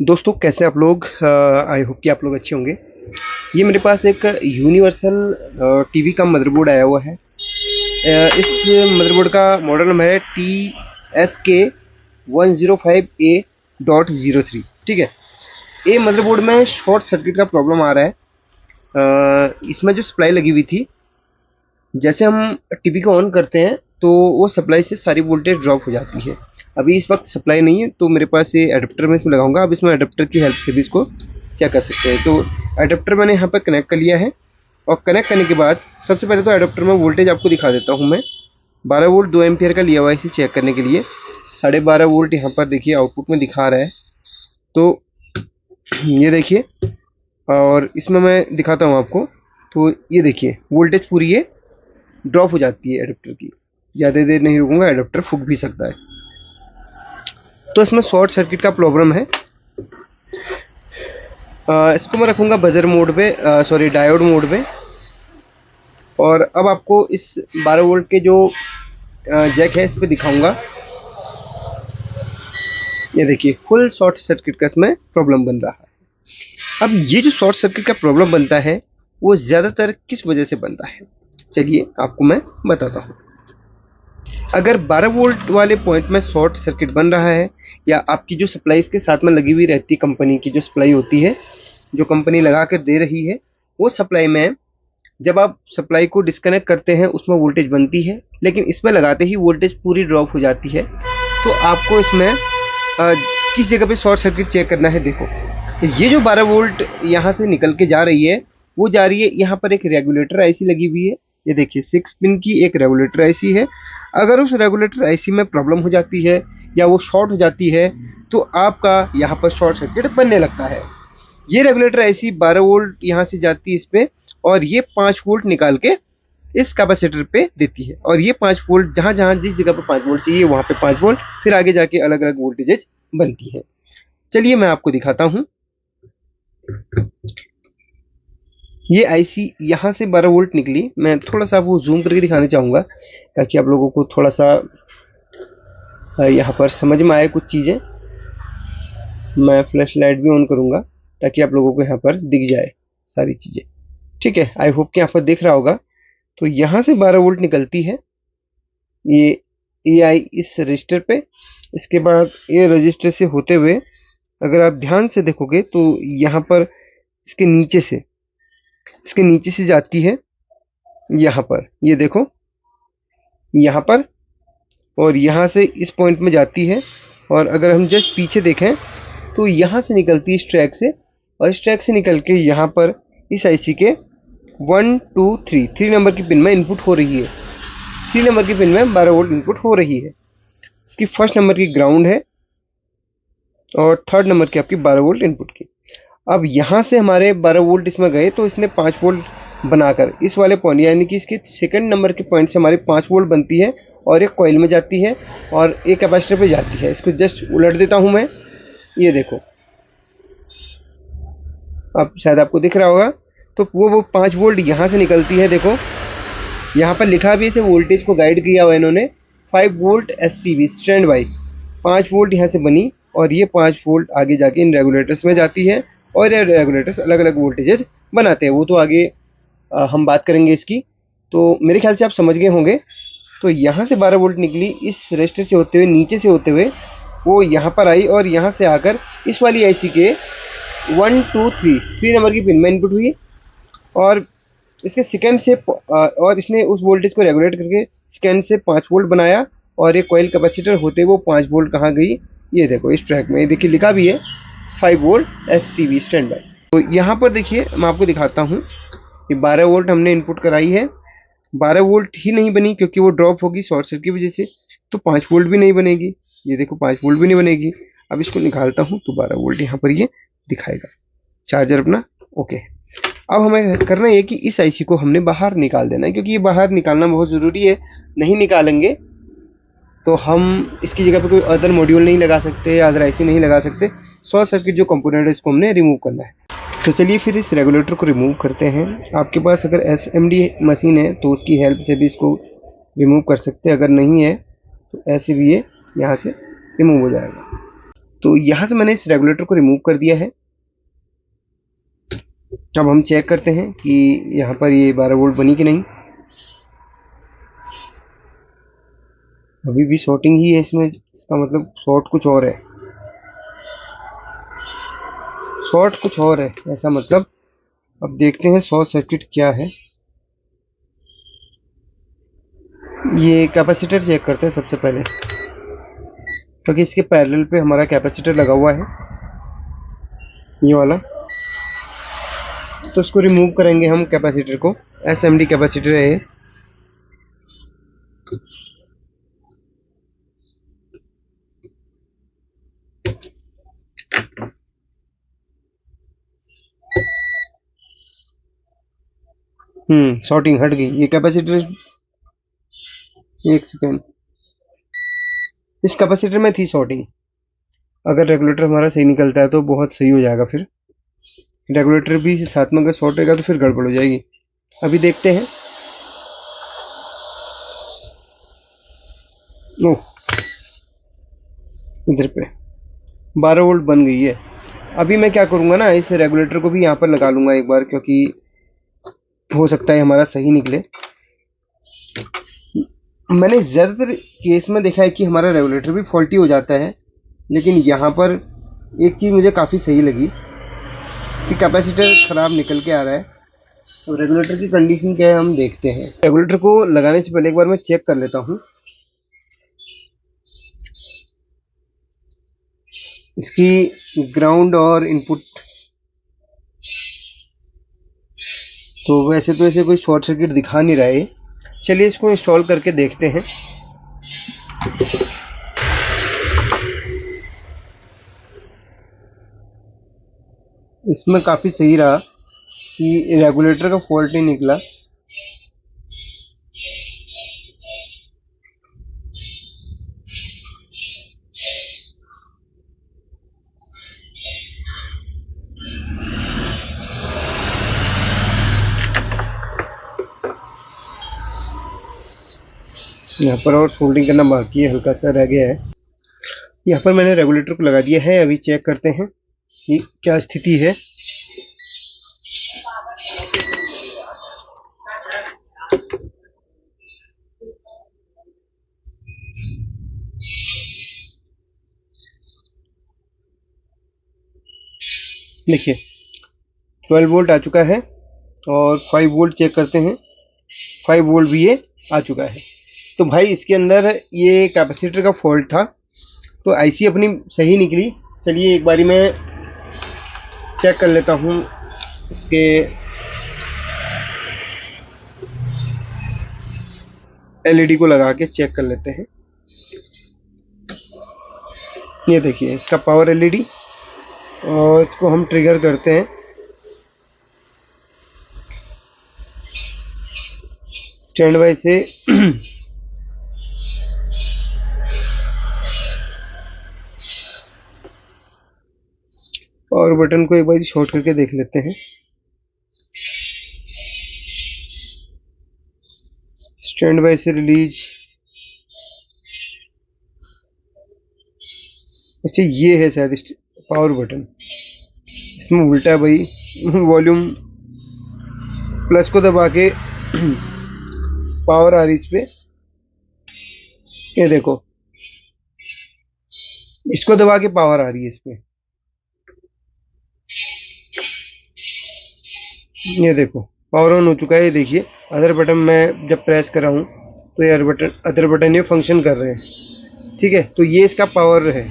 दोस्तों कैसे आप लोग। आई होप कि आप लोग अच्छे होंगे। ये मेरे पास एक यूनिवर्सल टीवी का मदरबोर्ड आया हुआ है। इस मदरबोर्ड का मॉडल नंबर है TSK105A.03। ठीक है। ये मदरबोर्ड में शॉर्ट सर्किट का प्रॉब्लम आ रहा है। इसमें जो सप्लाई लगी हुई थी, जैसे हम टीवी को ऑन करते हैं तो वो सप्लाई से सारी वोल्टेज ड्रॉप हो जाती है। अभी इस वक्त सप्लाई नहीं है तो मेरे पास ये एडाप्टर में इसमें लगाऊंगा। अब इसमें एडाप्टर की हेल्प से भी इसको चेक कर सकते हैं। तो एडाप्टर मैंने यहाँ पर कनेक्ट कर लिया है और कनेक्ट करने के बाद सबसे पहले तो एडाप्टर में वोल्टेज आपको दिखा देता हूँ मैं। 12 वोल्ट 2 एम्पियर का लिया हुआ है इसे चेक करने के लिए। 12.5 वोल्ट यहाँ पर देखिए आउटपुट में दिखा रहा है। तो ये देखिए, और इसमें मैं दिखाता हूँ आपको। तो ये देखिए वोल्टेज पूरी ये ड्रॉप हो जाती है एडाप्टर की। ज़्यादा देर नहीं रुकूंगा, एडाप्टर फूक भी सकता है। तो इसमें शॉर्ट सर्किट का प्रॉब्लम है। इसको मैं रखूंगा बजर मोड पे, सॉरी डायोड मोड में। और अब आपको इस 12 वोल्ट के जो जैक है इस पे दिखाऊंगा। ये देखिए फुल शॉर्ट सर्किट का इसमें प्रॉब्लम बन रहा है। अब ये जो शॉर्ट सर्किट का प्रॉब्लम बनता है वो ज़्यादातर किस वजह से बनता है, चलिए आपको मैं बताता हूँ। अगर 12 वोल्ट वाले पॉइंट में शॉर्ट सर्किट बन रहा है, या आपकी जो सप्लाई इसके साथ में लगी हुई रहती है, कंपनी की जो सप्लाई होती है, जो कंपनी लगा कर दे रही है, वो सप्लाई में जब आप सप्लाई को डिस्कनेक्ट करते हैं उसमें वोल्टेज बनती है, लेकिन इसमें लगाते ही वोल्टेज पूरी ड्रॉप हो जाती है। तो आपको इसमें किस जगह पे शॉर्ट सर्किट चेक करना है। देखो ये जो 12 वोल्ट यहाँ से निकल के जा रही है वो जा रही है, यहाँ पर एक रेगुलेटर आईसी लगी हुई है। ये देखिए 6 पिन की एक रेगुलेटर आईसी है। अगर उस रेगुलेटर आईसी में प्रॉब्लम हो जाती है या वो शॉर्ट हो जाती है तो आपका यहाँ पर शॉर्ट सर्किट बनने लगता है। ये रेगुलेटर आईसी 12 वोल्ट यहाँ से जाती है इस पे, और ये 5 वोल्ट निकाल के इस कैपेसिटर पे देती है। और ये 5 वोल्ट जहाँ जहाँ जिस जगह पर 5 वोल्ट चाहिए वहाँ पे 5 वोल्ट, फिर आगे जाके अलग अलग वोल्टेजेस बनती है। चलिए मैं आपको दिखाता हूँ। ये आईसी यहाँ से 12 वोल्ट निकली। मैं थोड़ा सा आपको जूम करके दिखाना चाहूँगा ताकि आप लोगों को थोड़ा सा यहाँ पर समझ में आए कुछ चीज़ें। मैं फ्लैश लाइट भी ऑन करूँगा ताकि आप लोगों को यहाँ पर दिख जाए सारी चीज़ें। ठीक है, आई होप कि यहाँ पर दिख रहा होगा। तो यहाँ से 12 वोल्ट निकलती है ये आई इस रजिस्टर पे। इसके बाद ये रजिस्टर से होते हुए अगर आप ध्यान से देखोगे तो यहाँ पर इसके नीचे से जाती है यहाँ पर, ये देखो यहाँ पर, और यहाँ से इस पॉइंट में जाती है। और अगर हम जस्ट पीछे देखें तो यहाँ से निकलती है इस ट्रैक से, और इस ट्रैक से निकल के यहाँ पर इस आईसी के 1 2 3 नंबर की पिन में इनपुट हो रही है। 3 नंबर की पिन में 12 वोल्ट इनपुट हो रही है। इसकी फर्स्ट नंबर की ग्राउंड है और थर्ड नंबर की आपकी 12 वोल्ट इनपुट की। अब यहाँ से हमारे 12 वोल्ट इसमें गए तो इसने 5 वोल्ट बनाकर इस वाले पॉइंट, यानी कि इसके सेकंड नंबर के पॉइंट से हमारे 5 वोल्ट बनती है और एक कॉइल में जाती है और एक कैपेसिटर पे जाती है। इसको जस्ट उलट देता हूँ मैं। ये देखो, अब शायद आपको दिख रहा होगा। तो वो 5 वोल्ट यहाँ से निकलती है। देखो यहाँ पर लिखा भी, इसे वोल्टेज को गाइड किया हुआ इन्होंने, 5 volt STB stand by. 5 volt यहाँ से बनी और ये 5 वोल्ट आगे जाके इन रेगुलेटर्स में जाती है और ये रेगुलेटर्स अलग अलग वोल्टेजेस बनाते हैं। वो तो आगे हम बात करेंगे इसकी। तो मेरे ख्याल से आप समझ गए होंगे। तो यहाँ से 12 वोल्ट निकली, इस रजिस्टर से होते हुए नीचे से होते हुए वो यहाँ पर आई और यहाँ से आकर इस वाली आईसी के 1 2 3 नंबर की पिन में इनपुट हुई। और इसके सेकेंड से और इसने उस वोल्टेज को रेगुलेट करके सेकेंड से 5 वोल्ट बनाया और एक कॉइल कैपेसिटर होते वो 5 वोल्ट कहाँ गई, ये देखो इस ट्रैक में। देखिए लिखा भी है 5 वोल्ट STB स्टैंड बाई। तो यहाँ पर देखिए मैं आपको दिखाता हूँ। ये 12 वोल्ट हमने इनपुट कराई है। 12 वोल्ट ही नहीं बनी क्योंकि वो ड्रॉप होगी शॉर्ट सर्किट की वजह से। तो 5 वोल्ट भी नहीं बनेगी। ये देखो 5 वोल्ट भी नहीं बनेगी। अब इसको निकालता हूँ तो 12 वोल्ट यहाँ पर ये दिखाएगा। चार्जर अपना ओके। अब हमें करना है कि इस आईसी को हमने बाहर निकाल देना है, क्योंकि ये बाहर निकालना बहुत ज़रूरी है। नहीं निकालेंगे तो हम इसकी जगह पे कोई अदर मॉड्यूल नहीं लगा सकते, अदर आईसी नहीं लगा सकते। शॉर्ट सर्किट जो कंपोनेंट है इसको हमने रिमूव करना है। तो चलिए फिर इस रेगुलेटर को रिमूव करते हैं। आपके पास अगर SMD मशीन है तो उसकी हेल्प से भी इसको रिमूव कर सकते हैं। अगर नहीं है तो ऐसे भी ये यहाँ से रिमूव हो जाएगा। तो यहाँ से मैंने इस रेगुलेटर को रिमूव कर दिया है। अब हम चेक करते हैं कि यहाँ पर ये 12 वोल्ट बनी कि नहीं। अभी भी शॉर्टिंग ही है इसमें, इसका मतलब शॉर्ट कुछ और है, शॉर्ट कुछ और है ऐसा मतलब। अब देखते हैं शॉर्ट सर्किट क्या है। ये कैपेसिटर चेक करते हैं सबसे पहले, क्योंकि इसके पैरेलल पे हमारा कैपेसिटर लगा हुआ है, ये वाला। तो इसको रिमूव करेंगे हम कैपेसिटर को। एसएमडी कैपेसिटर है ये। शॉर्टिंग हट गई ये कैपेसिटर। एक सेकेंड, इस कैपेसिटर में थी शॉर्टिंग। अगर रेगुलेटर हमारा सही निकलता है तो बहुत सही हो जाएगा। फिर रेगुलेटर भी साथ में अगर शॉर्ट रहेगा तो फिर गड़बड़ हो जाएगी। अभी देखते हैं। ओह, इधर पे 12 वोल्ट बन गई है। अभी मैं क्या करूंगा ना, इस रेगुलेटर को भी यहाँ पर लगा लूंगा एक बार, क्योंकि हो सकता है हमारा सही निकले। मैंने ज़्यादातर केस में देखा है कि हमारा रेगुलेटर भी फॉल्टी हो जाता है, लेकिन यहाँ पर एक चीज़ मुझे काफ़ी सही लगी कि कैपेसिटर ख़राब निकल के आ रहा है। तो रेगुलेटर की कंडीशन क्या है हम देखते हैं। रेगुलेटर को लगाने से पहले एक बार मैं चेक कर लेता हूँ इसकी ग्राउंड और इनपुट। तो वैसे तो ऐसे कोई शॉर्ट सर्किट दिखा नहीं रहा है। चलिए इसको इंस्टॉल करके देखते हैं। इसमें काफ़ी सही रहा कि रेगुलेटर का फॉल्ट नहीं निकला। यहाँ पर और सोल्डिंग करना बाकी है, हल्का सा रह गया है। यहाँ पर मैंने रेगुलेटर को लगा दिया है। अभी चेक करते हैं कि क्या स्थिति है। देखिए 12 वोल्ट आ चुका है और 5 वोल्ट चेक करते हैं। 5 वोल्ट भी ये आ चुका है। तो भाई इसके अंदर ये कैपेसिटर का फॉल्ट था, तो आईसी अपनी सही निकली। चलिए एक बारी मैं चेक कर लेता हूँ इसके एलईडी को लगा के चेक कर लेते हैं। ये देखिए इसका पावर एलईडी, और इसको हम ट्रिगर करते हैं। स्टैंड बाय से पावर बटन को एक बार शॉर्ट करके देख लेते हैं। स्टैंड बाय से रिलीज। अच्छा ये है शायद पावर बटन, इसमें उल्टा है भाई। वॉल्यूम प्लस को दबा के पावर आ रही इस पे। ये देखो इसको दबा के पावर आ रही है इस पे। ये देखो पावर ऑन हो चुका है। ये देखिए अदर बटन मैं जब प्रेस कर रहा हूँ तो ये अदर बटन ये फंक्शन कर रहे हैं। ठीक है, तो ये इसका पावर है।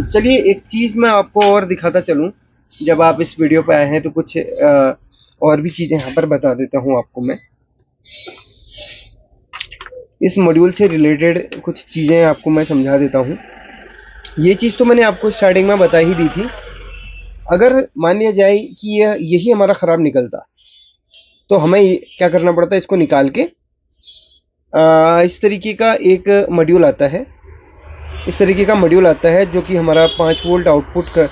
चलिए एक चीज़ मैं आपको और दिखाता चलूँ। जब आप इस वीडियो पे आए हैं तो कुछ और भी चीज़ें यहाँ पर बता देता हूँ आपको मैं। इस मॉड्यूल से रिलेटेड कुछ चीज़ें आपको मैं समझा देता हूँ। ये चीज़ तो मैंने आपको स्टार्टिंग में बता ही दी थी। अगर मान लिया जाए कि यही हमारा ख़राब निकलता तो हमें क्या करना पड़ता है, इसको निकाल के इस तरीके का एक मॉड्यूल आता है। इस तरीके का मॉड्यूल आता है जो कि हमारा 5 वोल्ट आउटपुट का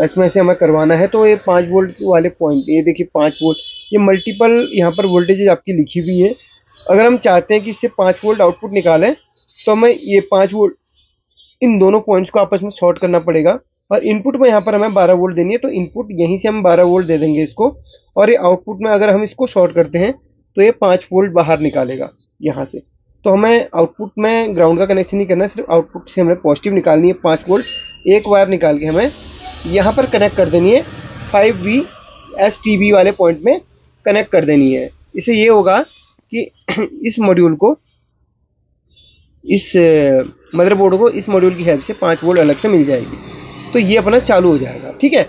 इसमें से हमें करवाना है। तो ये 5 वोल्ट वाले पॉइंट, ये देखिए 5 वोल्ट, ये मल्टीपल यहाँ पर वोल्टेज आपकी लिखी हुई है। अगर हम चाहते हैं कि इससे 5 वोल्ट आउटपुट निकालें तो हमें ये 5 वोल्ट इन दोनों पॉइंट्स को आपस में शॉर्ट करना पड़ेगा, और इनपुट में यहाँ पर हमें 12 वोल्ट देनी है, तो इनपुट यहीं से हम 12 वोल्ट दे देंगे इसको, और ये आउटपुट में अगर हम इसको शॉर्ट करते हैं तो ये 5 वोल्ट बाहर निकालेगा यहाँ से। तो हमें आउटपुट में ग्राउंड का कनेक्शन नहीं करना है, सिर्फ आउटपुट से हमें पॉजिटिव निकालनी है 5 वोल्ट। एक वायर निकाल के हमें यहाँ पर कनेक्ट कर देनी है, 5V STB वाले पॉइंट में कनेक्ट कर देनी है। इससे ये होगा कि इस मॉड्यूल को, इस मदरबोर्ड को इस मॉड्यूल की हेल्प से 5 वोल्ट अलग से मिल जाएगी, तो ये अपना चालू हो जाएगा। ठीक है,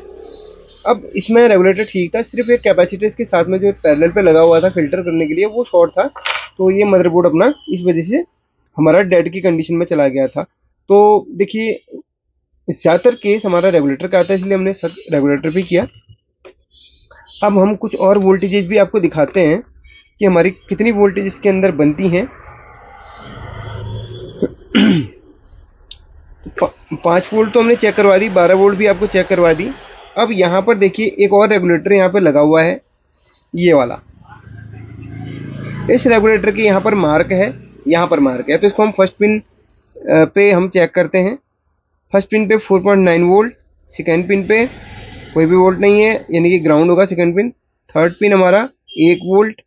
अब इसमें रेगुलेटर ठीक था, सिर्फ एक कैपेसिटर इसके साथ में जो पैरेलल पे लगा हुआ था फिल्टर करने के लिए, वो शॉर्ट था, तो ये मदरबोर्ड अपना इस वजह से हमारा डेड की कंडीशन में चला गया था। तो देखिए ज़्यादातर केस हमारा रेगुलेटर का आता है, इसलिए हमने सब रेगुलेटर पे किया। अब हम कुछ और वोल्टेजेस भी आपको दिखाते हैं कि हमारी कितनी वोल्टेज इसके अंदर बनती हैं। 5 वोल्ट तो हमने चेक करवा दी, 12 वोल्ट भी आपको चेक करवा दी। अब यहाँ पर देखिए एक और रेगुलेटर यहाँ पर लगा हुआ है, ये वाला। इस रेगुलेटर के यहाँ पर मार्क है, यहाँ पर मार्क है, तो इसको हम फर्स्ट पिन पे हम चेक करते हैं। फर्स्ट पिन पे 4.9 वोल्ट, सेकेंड पिन पे कोई भी वोल्ट नहीं है, यानी कि ग्राउंड होगा सेकेंड पिन। थर्ड पिन हमारा 1 वोल्ट,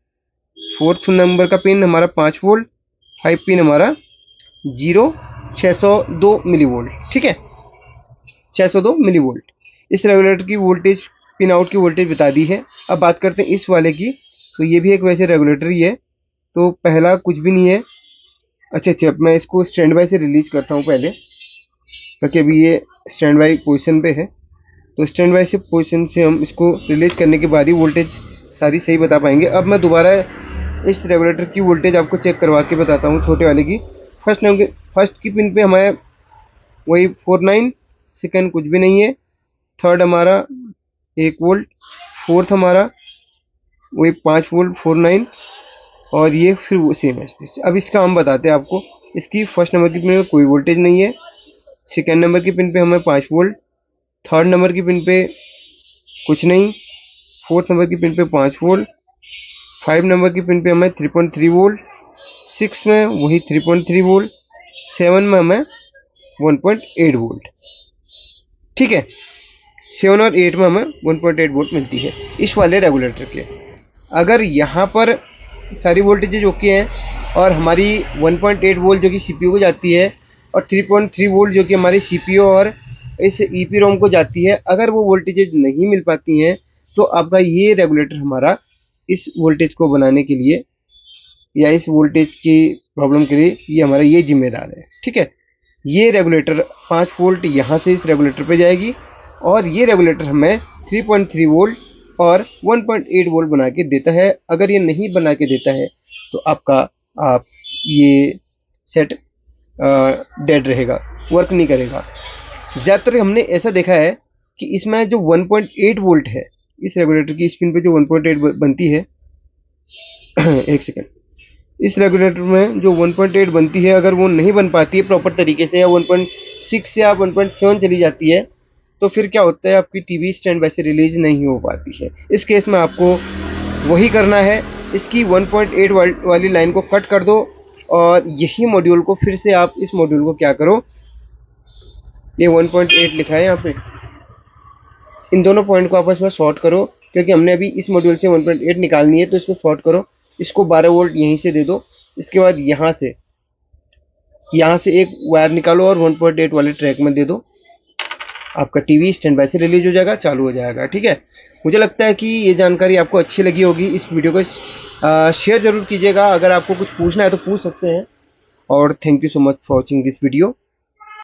फोर्थ नंबर का पिन हमारा 5 वोल्ट, 5 पिन हमारा 602 मिली वोल्ट। ठीक है, 602 मिली वोल्ट। इस रेगुलेटर की वोल्टेज, पिन आउट की वोल्टेज बता दी है। अब बात करते हैं इस वाले की, तो ये भी एक वैसे रेगुलेटर ही है, तो पहला कुछ भी नहीं है। अच्छा, मैं इसको स्टैंड बाय से रिलीज करता हूँ पहले, क्योंकि अभी ये स्टैंड बाय पोजिशन पे है। तो स्टैंड बाय से पोजिशन से हम इसको रिलीज करने के बाद ही वोल्टेज सारी सही बता पाएंगे। अब मैं दोबारा इस रेगुलेटर की वोल्टेज आपको चेक करवा के बताता हूँ, छोटे वाले की। फर्स्ट की पिन पे हमारे वही 49, सेकेंड कुछ भी नहीं है, थर्ड हमारा 1 वोल्ट, फोर्थ हमारा वही 5 वोल्ट 49, और ये फिर वो सेम है। अब इसका हम बताते हैं आपको। इसकी फर्स्ट नंबर की पिन पे कोई वोल्टेज नहीं है, सेकेंड नंबर की पिन पे हमें 5 वोल्ट, थर्ड नंबर की पिन पे कुछ नहीं, फोर्थ नंबर की पिन पे 5 वोल्ट, 5 नंबर की पिन पे हमें 3.3 वोल्ट, 6 में वही 3.3 वोल्ट, 7 में हमें 1.8 वोल्ट। ठीक है, 7 और 8 में हमें 1.8 वोल्ट मिलती है इस वाले रेगुलेटर के। अगर यहाँ पर सारी वोल्टेजेज ओके हैं, और हमारी 1.8 वोल्ट जो कि सीपीयू को जाती है, और 3.3 वोल्ट जो कि हमारी सीपीयू और इस ईपीरोम को जाती है, अगर वो वोल्टेजेज नहीं मिल पाती हैं, तो आपका ये रेगुलेटर हमारा इस वोल्टेज को बनाने के लिए, या इस वोल्टेज की प्रॉब्लम के लिए, ये हमारा ये जिम्मेदार है। ठीक है, ये रेगुलेटर 5 वोल्ट यहाँ से इस रेगुलेटर पे जाएगी, और ये रेगुलेटर हमें 3.3 वोल्ट और 1.8 वोल्ट बना के देता है। अगर ये नहीं बना के देता है तो आप ये सेट डेड रहेगा, वर्क नहीं करेगा। ज़्यादातर हमने ऐसा देखा है कि इसमें जो 1.8 वोल्ट है, इस रेगुलेटर की स्पिन पे जो 1.8 बनती है एक सेकेंड, इस रेगुलेटर में जो 1.8 बनती है, अगर वो नहीं बन पाती है प्रॉपर तरीके से, या 1.6 या 1.7 चली जाती है, तो फिर क्या होता है, आपकी टीवी स्टैंड वैसे रिलीज नहीं हो पाती है। इस केस में आपको वही करना है, इसकी 1.8 वाली लाइन को कट कर दो, और यही मॉड्यूल को फिर से आप इस मॉड्यूल को क्या करो, ये 1.8 लिखा है यहाँ पे, इन दोनों पॉइंट को आपस में शॉर्ट करो, क्योंकि हमने अभी इस मॉड्यूल से 1.8 निकालनी है, तो इसको शॉर्ट करो। इसको 12 वोल्ट यहीं से दे दो, इसके बाद यहाँ से एक वायर निकालो और 1.8 वाले ट्रैक में दे दो, आपका टीवी स्टैंड बाय से रिलीज हो जाएगा, चालू हो जाएगा। ठीक है, मुझे लगता है कि ये जानकारी आपको अच्छी लगी होगी। इस वीडियो को शेयर जरूर कीजिएगा, अगर आपको कुछ पूछना है तो पूछ सकते हैं, और thank you so much for watching this video.